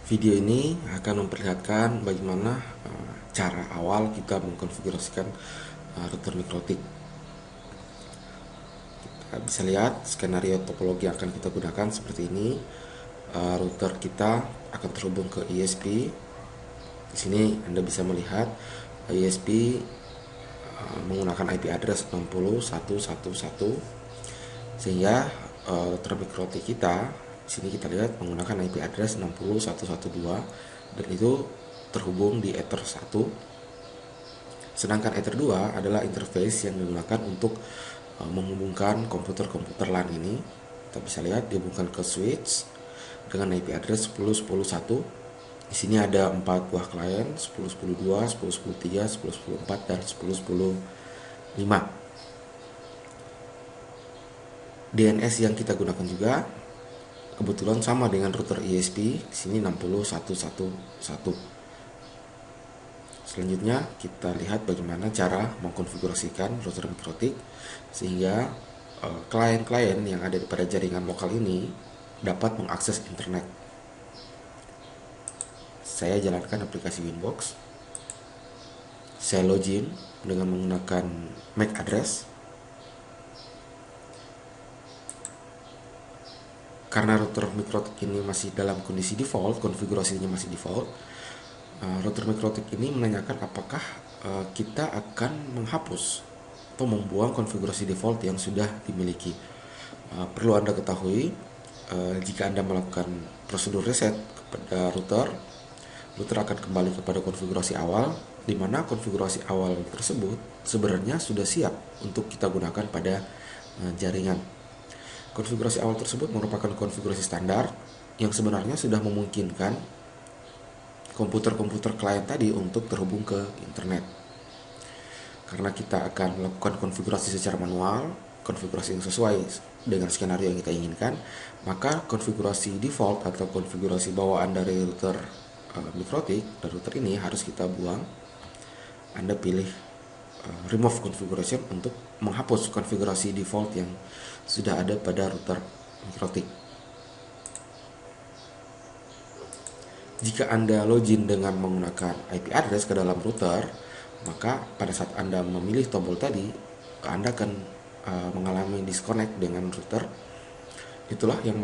Video ini akan memperlihatkan bagaimana cara awal kita mengkonfigurasikan router mikrotik. Kita bisa lihat skenario topologi yang akan kita gunakan seperti ini. Router kita akan terhubung ke ISP. Di sini Anda bisa melihat ISP menggunakan IP address 60.1.1.1, sehingga router mikrotik kita di sini kita lihat menggunakan IP address 60.1.1.2 dan itu terhubung di Ether 1. Sedangkan Ether 2 adalah interface yang digunakan untuk menghubungkan komputer-komputer LAN ini. Kita bisa lihat dihubungkan ke switch dengan IP address 10.10.1. Di sini ada 4 buah klien, 10.10.2, 10.10.3, 10.10.4 dan 10.10.5. DNS yang kita gunakan juga kebetulan sama dengan router ISP, di sini 60.1.1.1. Selanjutnya kita lihat bagaimana cara mengkonfigurasikan router mikrotik sehingga klien-klien yang ada pada jaringan lokal ini dapat mengakses internet. Saya jalankan aplikasi Winbox. Saya login dengan menggunakan MAC address. Karena router mikrotik ini masih dalam kondisi default, konfigurasinya masih default, router mikrotik ini menanyakan apakah kita akan menghapus atau membuang konfigurasi default yang sudah dimiliki. Perlu Anda ketahui, jika Anda melakukan prosedur reset kepada router akan kembali kepada konfigurasi awal, di mana konfigurasi awal tersebut sebenarnya sudah siap untuk kita gunakan pada jaringan. Konfigurasi awal tersebut merupakan konfigurasi standar yang sebenarnya sudah memungkinkan komputer-komputer klien tadi untuk terhubung ke internet. Karena kita akan melakukan konfigurasi secara manual, konfigurasi yang sesuai dengan skenario yang kita inginkan, maka konfigurasi default atau konfigurasi bawaan dari router mikrotik dan router ini harus kita buang. Anda pilih remove configuration untuk menghapus konfigurasi default yang sudah ada pada router mikrotik. Jika Anda login dengan menggunakan IP address ke dalam router, maka pada saat Anda memilih tombol tadi, Anda akan mengalami disconnect dengan router. Itulah yang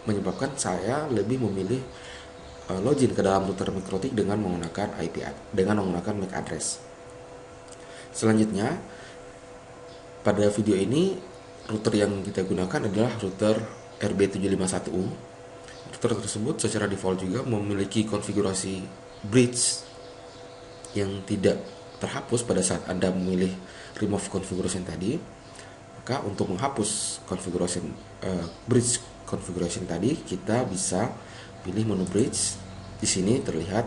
menyebabkan saya lebih memilih login ke dalam router mikrotik dengan menggunakan MAC address. Selanjutnya, pada video ini router yang kita gunakan adalah router RB751U. Router tersebut secara default juga memiliki konfigurasi bridge yang tidak terhapus pada saat Anda memilih remove configuration tadi. Maka untuk menghapus bridge configuration tadi, kita bisa pilih menu bridge. Di sini terlihat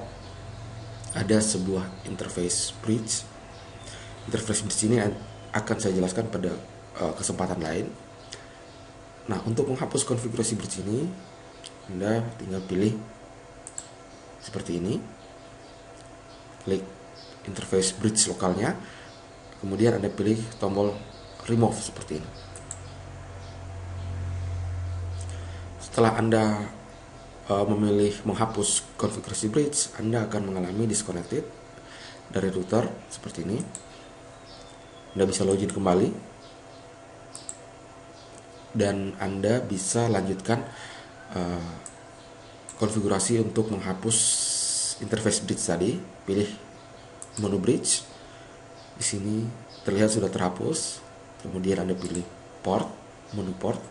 ada sebuah interface bridge. Interface bridge ini akan saya jelaskan pada kesempatan lain. Nah, untuk menghapus konfigurasi bridge ini, Anda tinggal pilih seperti ini. Klik interface bridge lokalnya, kemudian Anda pilih tombol remove seperti ini. Setelah Anda memilih menghapus konfigurasi bridge, Anda akan mengalami disconnected dari router seperti ini. Anda bisa login kembali dan Anda bisa lanjutkan konfigurasi untuk menghapus interface bridge tadi. Pilih menu bridge. Di sini terlihat sudah terhapus. Kemudian Anda pilih port, menu port,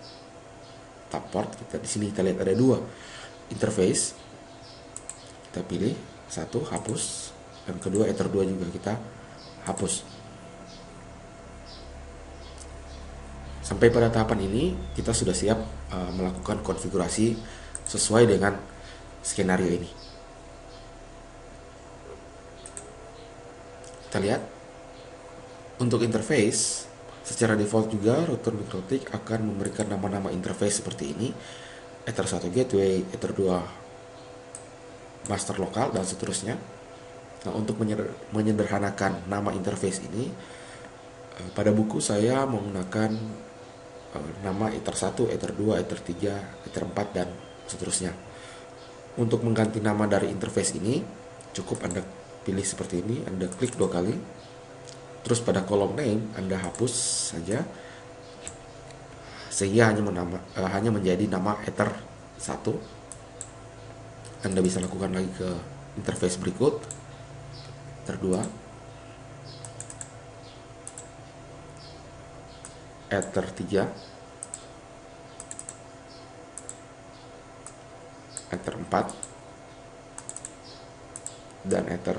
tab port. Di sini kita lihat ada dua interface. Kita pilih satu, hapus, dan kedua Ether 2 juga kita hapus. Sampai pada tahapan ini kita sudah siap melakukan konfigurasi sesuai dengan skenario ini. Kita lihat untuk interface secara default juga router mikrotik akan memberikan nama-nama interface seperti ini: Ether 1 gateway, Ether 2 master lokal, dan seterusnya. Nah, untuk menyederhanakan nama interface ini, pada buku saya menggunakan nama Ether 1, Ether 2, Ether 3, Ether 4, dan seterusnya. Untuk mengganti nama dari interface ini, cukup Anda pilih seperti ini, Anda klik 2 kali. Terus pada kolom name Anda hapus saja, sehingga hanya menjadi nama Ether 1. Anda bisa lakukan lagi ke interface berikut, Ether 2, Ether 3, Ether 4, dan Ether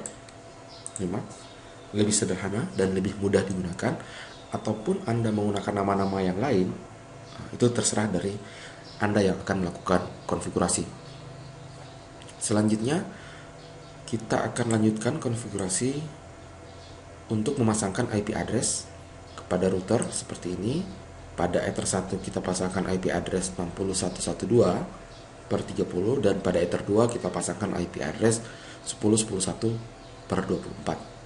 5. Lebih sederhana dan lebih mudah digunakan. Ataupun Anda menggunakan nama-nama yang lain, itu terserah dari Anda yang akan melakukan konfigurasi. Selanjutnya kita akan lanjutkan konfigurasi untuk memasangkan IP address kepada router seperti ini. Pada Ether 1 kita pasangkan IP address 6112/30, dan pada Ether 2 kita pasangkan IP address 10.11.1/24.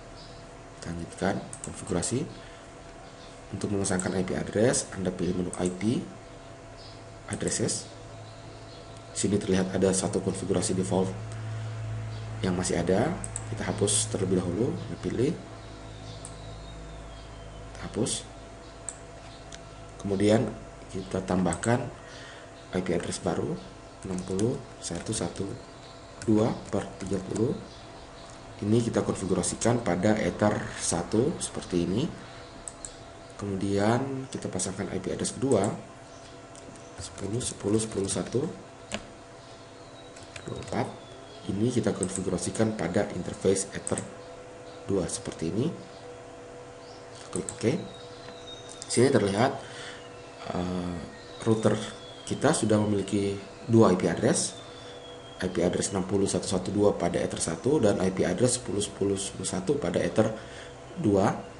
Lanjutkan konfigurasi. Untuk memasangkan IP address, Anda pilih menu IP addresses. Sini terlihat ada satu konfigurasi default yang masih ada. Kita hapus terlebih dahulu. Anda pilih, hapus. Kemudian kita tambahkan IP address baru 6112/30. Ini kita konfigurasikan pada Ether 1 seperti ini. Kemudian kita pasangkan IP address kedua 10.11.1/24. Ini kita konfigurasikan pada interface Ether 2 seperti ini. Klik OK. Sini terlihat router kita sudah memiliki 2 IP address. IP address 60112 pada Ether 1 dan IP address 10.10.1 pada Ether 2.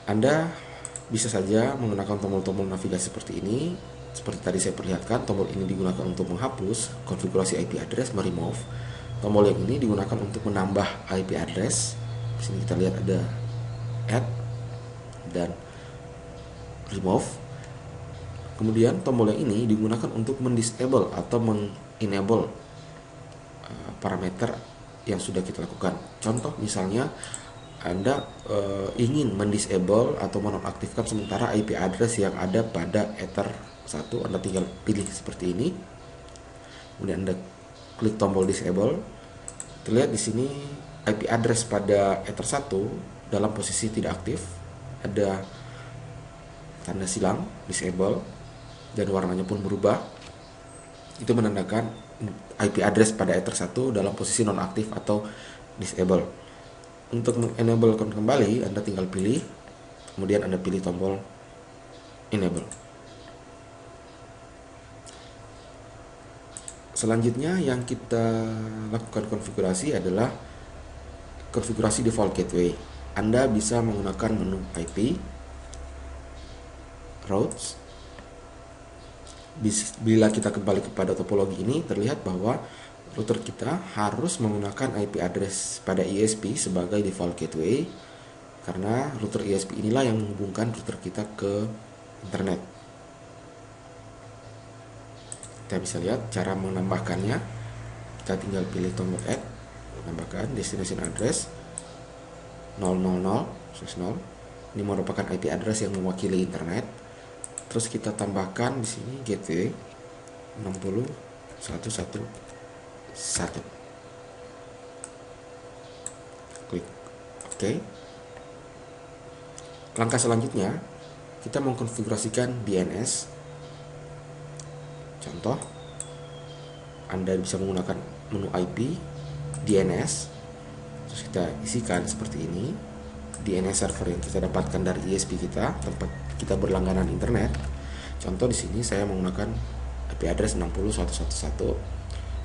Anda bisa saja menggunakan tombol-tombol navigasi seperti ini. Seperti tadi saya perlihatkan, tombol ini digunakan untuk menghapus konfigurasi IP address, meremove. Tombol yang ini digunakan untuk menambah IP address. Di sini kita lihat ada add dan remove. Kemudian tombol yang ini digunakan untuk mendisable atau mengenable parameter yang sudah kita lakukan. Contoh misalnya Anda ingin mendisable atau menonaktifkan sementara IP address yang ada pada Ether 1, Anda tinggal pilih seperti ini. Kemudian Anda klik tombol disable. Terlihat di sini IP address pada Ether 1 dalam posisi tidak aktif. Ada tanda silang disable dan warnanya pun berubah. Itu menandakan IP address pada Ether 1 dalam posisi nonaktif atau disable. Untuk mengenable kembali, Anda tinggal pilih, kemudian Anda pilih tombol enable. Selanjutnya yang kita lakukan konfigurasi adalah konfigurasi default gateway. Anda bisa menggunakan menu IP, routes. Bila kita kembali kepada topologi ini, terlihat bahwa router kita harus menggunakan IP address pada ISP sebagai default gateway, karena router ISP inilah yang menghubungkan router kita ke internet. Kita bisa lihat cara menambahkannya. Kita tinggal pilih tombol add, menambahkan destination address 000/0. Ini merupakan IP address yang mewakili internet. Terus kita tambahkan di sini gateway 60.111. Klik OK. Langkah selanjutnya kita mengkonfigurasikan DNS. Contoh, Anda bisa menggunakan menu IP DNS. Terus kita isikan seperti ini. DNS server yang kita dapatkan dari ISP kita, tempat kita berlangganan internet. Contoh di sini saya menggunakan IP address 60.111.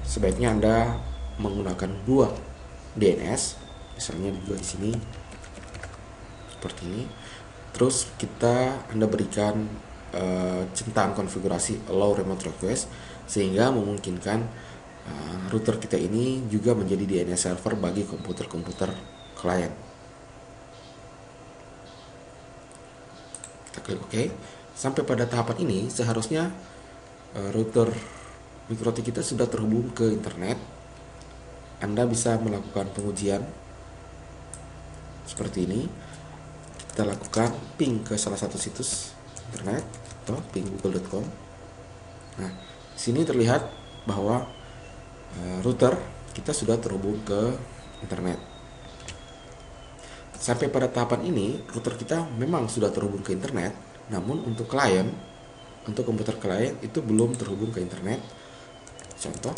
Sebaiknya Anda menggunakan 2 DNS, misalnya juga di sini seperti ini. Terus Anda berikan centang konfigurasi allow remote request, sehingga memungkinkan router kita ini juga menjadi DNS server bagi komputer-komputer klien. Kita klik OK. Sampai pada tahapan ini seharusnya router mikrotik kita sudah terhubung ke internet, Anda bisa melakukan pengujian seperti ini. Kita lakukan ping ke salah satu situs internet atau ping google.com. Nah, sini terlihat bahwa router kita sudah terhubung ke internet. Sampai pada tahapan ini, router kita memang sudah terhubung ke internet, namun untuk klien, untuk komputer klien itu belum terhubung ke internet. Contoh.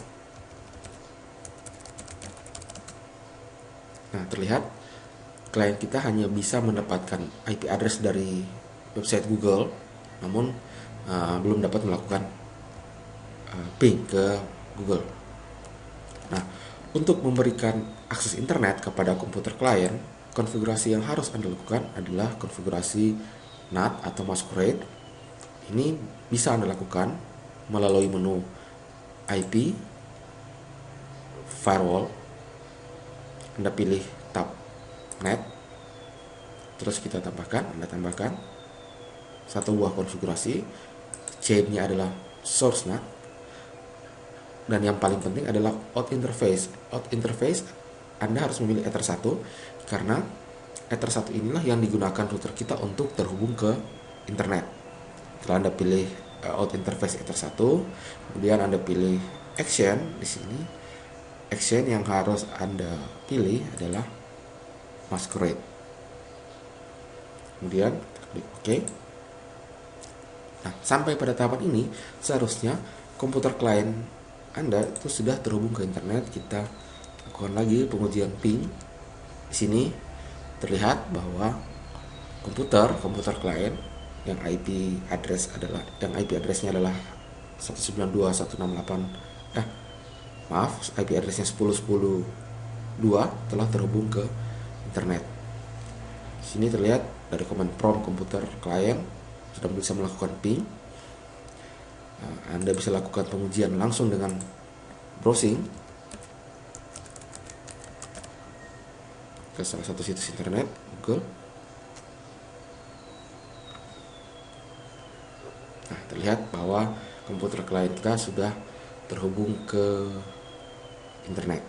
Nah, terlihat klien kita hanya bisa mendapatkan IP address dari website Google, namun belum dapat melakukan ping ke Google. Nah, untuk memberikan akses internet kepada komputer klien, konfigurasi yang harus Anda lakukan adalah konfigurasi NAT atau masquerade. Ini bisa Anda lakukan melalui menu IP, firewall, Anda pilih tab NET, terus Anda tambahkan satu buah konfigurasi, chain-nya adalah source NAT, dan yang paling penting adalah auth interface. Auth interface Anda harus memilih Ether 1 karena Ether 1 inilah yang digunakan router kita untuk terhubung ke internet. Setelah Anda pilih auth interface Ether 1, kemudian Anda pilih action di sini. Action yang harus Anda pilih adalah masquerade. Kemudian klik OK. Nah, sampai pada tahapan ini seharusnya komputer klien Anda itu sudah terhubung ke internet. Kita lakukan lagi pengujian ping. Di sini terlihat bahwa komputer klien yang IP address-nya adalah 192.168 IP address-nya 10.10.2 telah terhubung ke internet. Di sini terlihat dari command prompt komputer klien sudah bisa melakukan ping. Anda bisa lakukan pengujian langsung dengan browsing ke salah satu situs internet Google. Nah, terlihat bahwa komputer klien kita sudah terhubung ke internet.